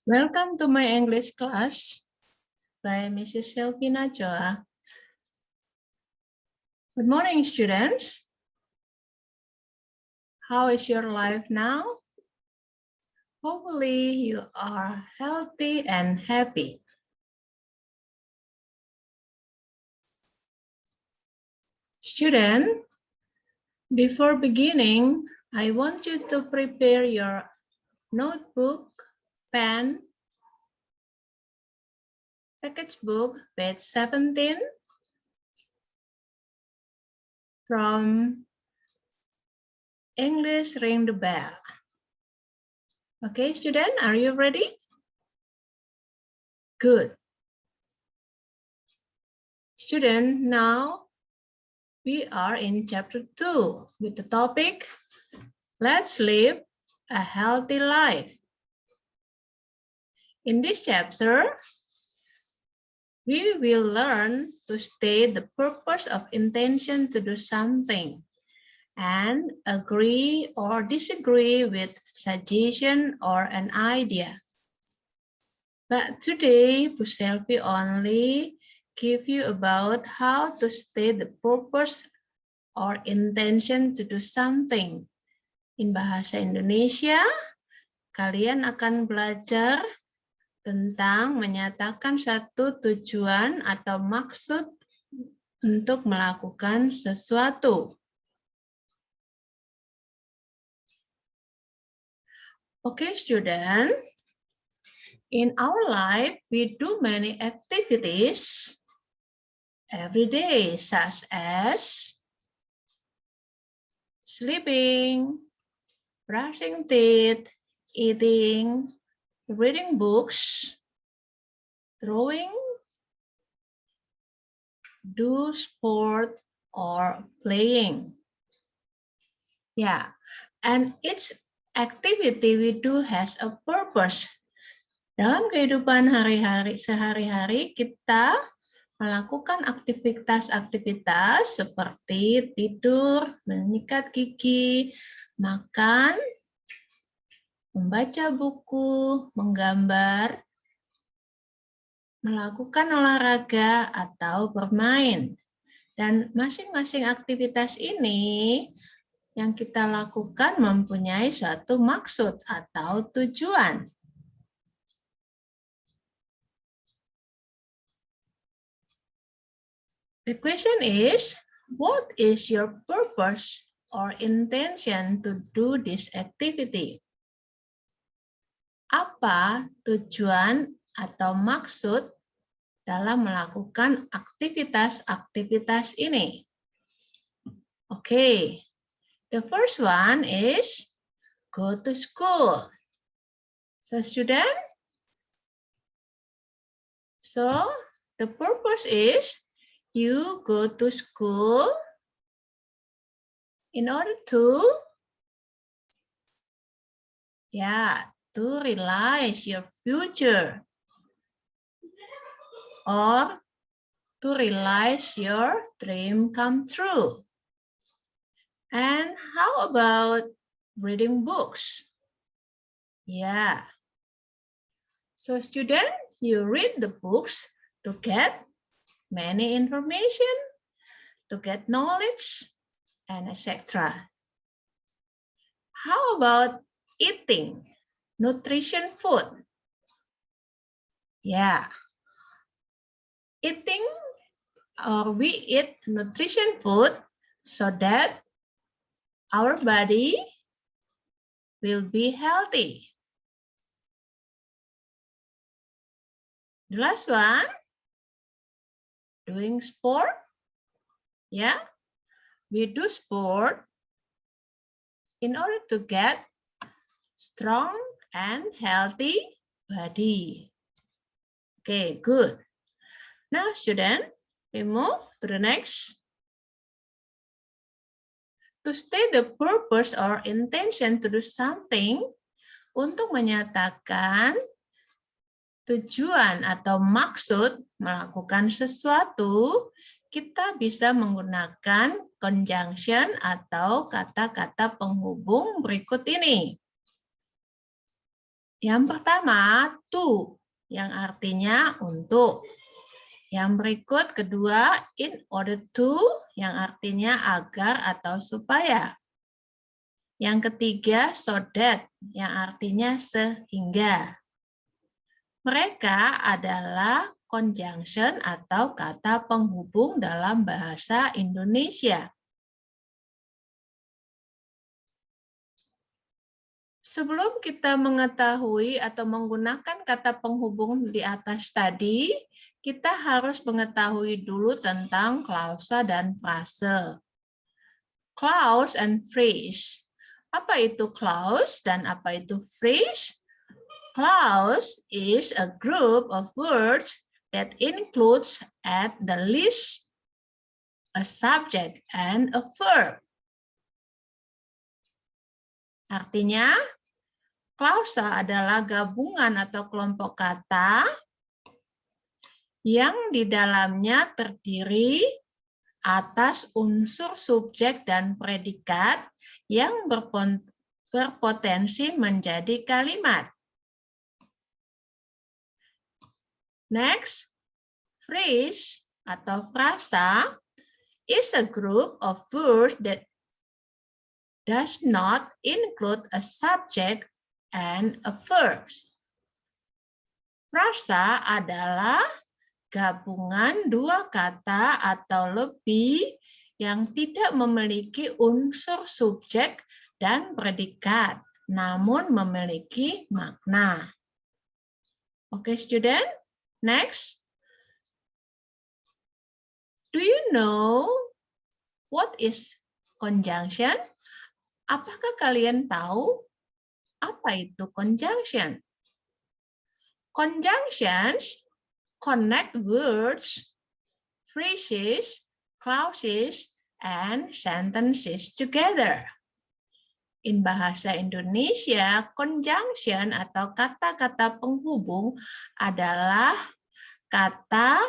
Welcome to my English class by Mrs. Selvina Joa. Good morning, students. How is your life now? Hopefully you are healthy and happy. Student, before beginning, I want you to prepare your notebook, pen, package book, page 17, from English Ring the Bell. Okay, student, are you ready? Good. Student, now we are in chapter 2 with the topic, Let's Live a Healthy Life. In this chapter, we will learn to state the purpose of intention to do something and agree or disagree with suggestion or an idea. But today, Bu Selvi only give you about how to state the purpose or intention to do something. In bahasa Indonesia, kalian akan belajar tentang menyatakan satu tujuan atau maksud untuk melakukan sesuatu. Okay, student. In our life, we do many activities every day, such as sleeping, brushing teeth, eating, reading books, drawing, do sport, or playing. Yeah, and each activity we do has a purpose. Dalam kehidupan sehari-hari kita melakukan aktivitas-aktivitas seperti tidur, menyikat gigi, makan, membaca buku, menggambar, melakukan olahraga, atau bermain. Dan masing-masing aktivitas ini yang kita lakukan mempunyai suatu maksud atau tujuan. The question is, what is your purpose or intention to do this activity? Apa tujuan atau maksud dalam melakukan aktivitas-aktivitas ini? Okay, the first one is go to school. So student, the purpose is you go to school in order to realize your future or to realize your dream come true. And how about reading books? Yeah. So student, you read the books to get many information, to get knowledge, and etc. How about eating nutrition food? Yeah. Eating or we eat nutrition food so that our body will be healthy. The last one, doing sport. Yeah, we do sport in order to get strong and healthy body. Okay, good. Now, student, we move to the next. To state the purpose or intention to do something, untuk menyatakan tujuan atau maksud melakukan sesuatu, kita bisa menggunakan conjunction atau kata-kata penghubung berikut ini. Yang pertama, to, yang artinya untuk. Yang berikut kedua, in order to, yang artinya agar atau supaya. Yang ketiga, so that, yang artinya sehingga. Mereka adalah conjunction atau kata penghubung dalam bahasa Indonesia. Sebelum kita mengetahui atau menggunakan kata penghubung di atas tadi, kita harus mengetahui dulu tentang klausa dan frase. Clause and phrase. Apa itu clause dan apa itu phrase? Clause is a group of words that includes at the least a subject and a verb. Artinya, klausa adalah gabungan atau kelompok kata yang di dalamnya terdiri atas unsur subjek dan predikat yang berpotensi menjadi kalimat. Next, phrase atau frasa is a group of words that does not include a subject and a verb. Frasa adalah gabungan dua kata atau lebih yang tidak memiliki unsur subjek dan predikat, namun memiliki makna. Oke, student. Next. Do you know what is conjunction? Apakah kalian tahu apa itu conjunction? Conjunctions connect words, phrases, clauses, and sentences together. In bahasa Indonesia, conjunction atau kata-kata penghubung adalah kata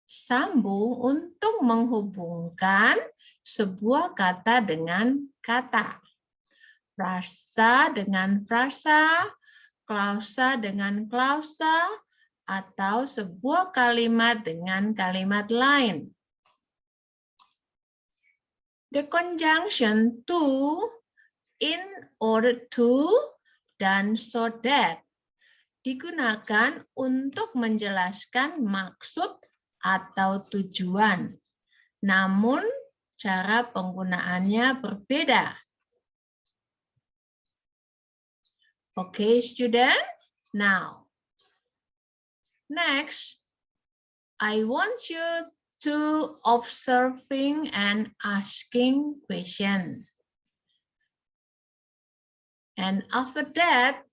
sambung untuk menghubungkan sebuah kata dengan kata. Frasa dengan frasa, klausa dengan klausa, atau sebuah kalimat dengan kalimat lain. The conjunction to, in order to, dan so that digunakan untuk menjelaskan maksud atau tujuan. Namun, cara penggunaannya berbeda. Okay, student? Now, next, I want you to observing and asking question. And after that,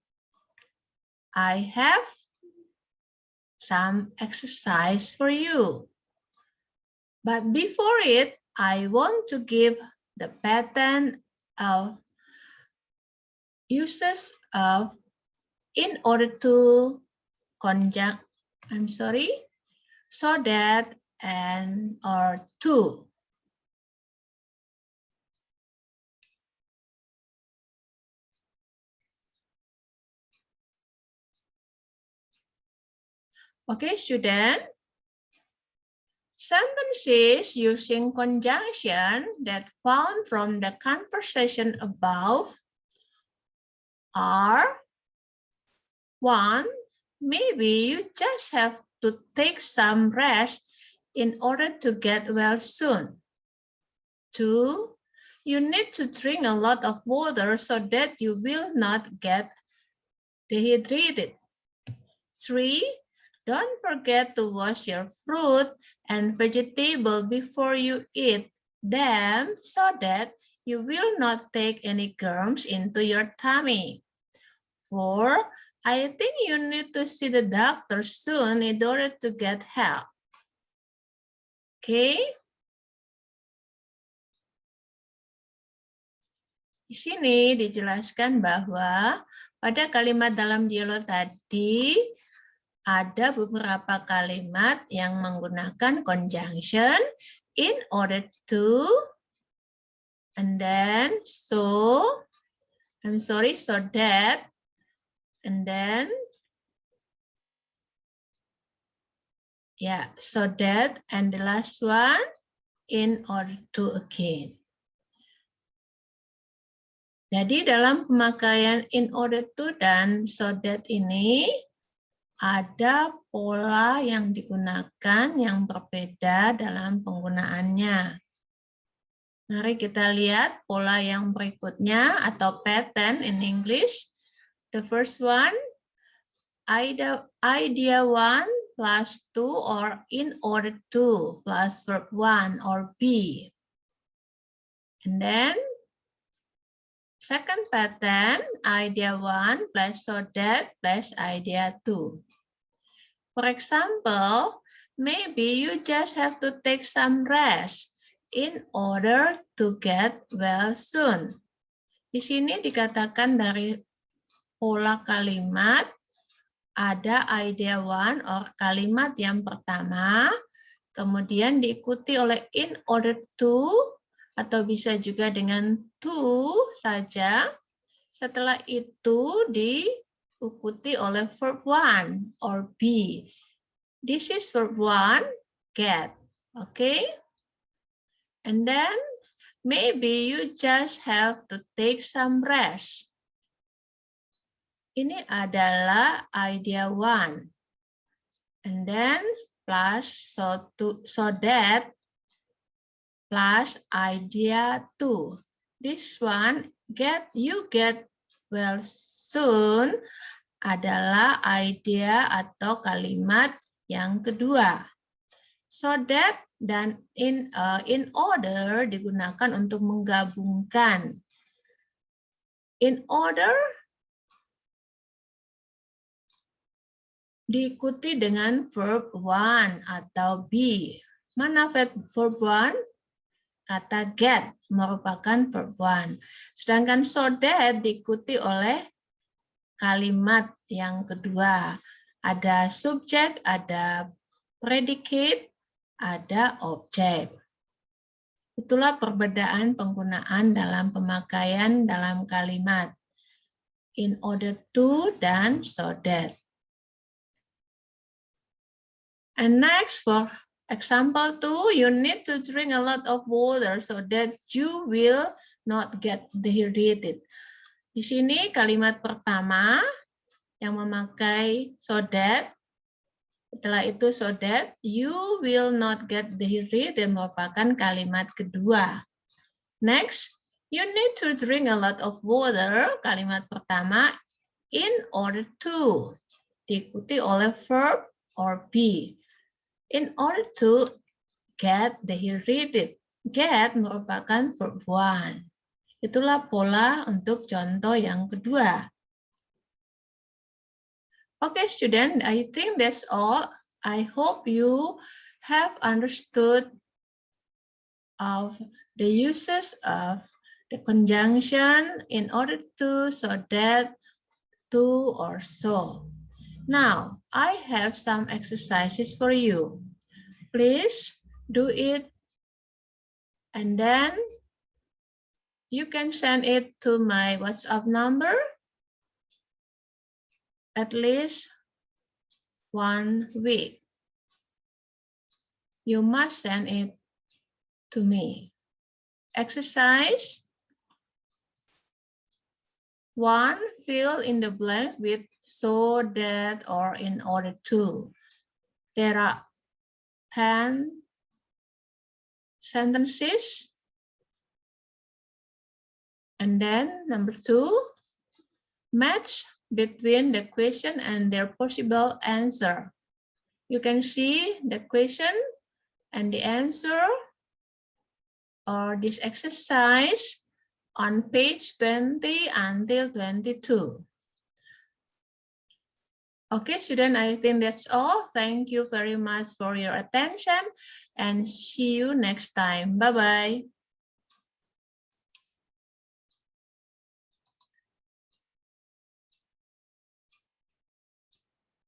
I have some exercise for you. But before it, I want to give the pattern of uses of in order to conjunct, so that and or to. Okay, student. Sentences using conjunction that found from the conversation above are: 1. Maybe you just have to take some rest in order to get well soon. 2. You need to drink a lot of water so that you will not get dehydrated. 3. Don't forget to wash your fruit and vegetable before you eat them so that you will not take any germs into your tummy. 4. I think you need to see the doctor soon in order to get help. Okay? Di sini dijelaskan bahwa pada kalimat dalam dialog tadi ada beberapa kalimat yang menggunakan conjunction in order to, and then so that, And then, yeah, so that, and the last one, in order to again. Jadi dalam pemakaian in order to dan so that ini ada pola yang digunakan yang berbeda dalam penggunaannya. Mari kita lihat pola yang berikutnya atau pattern in English. The first one, idea one plus to or in order to plus verb one or be. And then second pattern, idea one plus so that plus idea two. For example, maybe you just have to take some rest in order to get well soon. Di sini dikatakan dari pola kalimat ada idea one or kalimat yang pertama, kemudian diikuti oleh in order to, atau bisa juga dengan to saja. Setelah itu diikuti oleh verb one or be. This is verb one, get. Okay? And then maybe you just have to take some rest. Ini adalah idea one. And then plus so that plus idea two. This one, you get well soon, adalah idea atau kalimat yang kedua. So that dan in order digunakan untuk menggabungkan. In order diikuti dengan verb one atau be. Mana verb one? Kata get merupakan verb one. Sedangkan so that diikuti oleh kalimat yang kedua. Ada subjek, ada predicate, ada objek. Itulah perbedaan penggunaan dalam pemakaian dalam kalimat. In order to dan so that. And next for example 2, you need to drink a lot of water so that you will not get dehydrated. Di sini kalimat pertama yang memakai so that, setelah itu so that you will not get dehydrated merupakan kalimat kedua. Next, you need to drink a lot of water, kalimat pertama in order to, diikuti oleh verb or be. In order to get dehydrated. Get merupakan verb one. Itulah pola untuk contoh yang kedua. Okay, student, I think that's all. I hope you have understood of the uses of the conjunction in order to, so that, to, or so. Now, I have some exercises for you. Please do it, and then you can send it to my WhatsApp number at least 1 week. You must send it to me. Exercise 1, fill in the blanks with so that or in order to. There are 10 sentences. And then number 2, match between the question and their possible answer. You can see the question and the answer or this exercise on page 20 until 22. Okay, student, I think that's all. Thank you very much for your attention and see you next time. Bye-bye.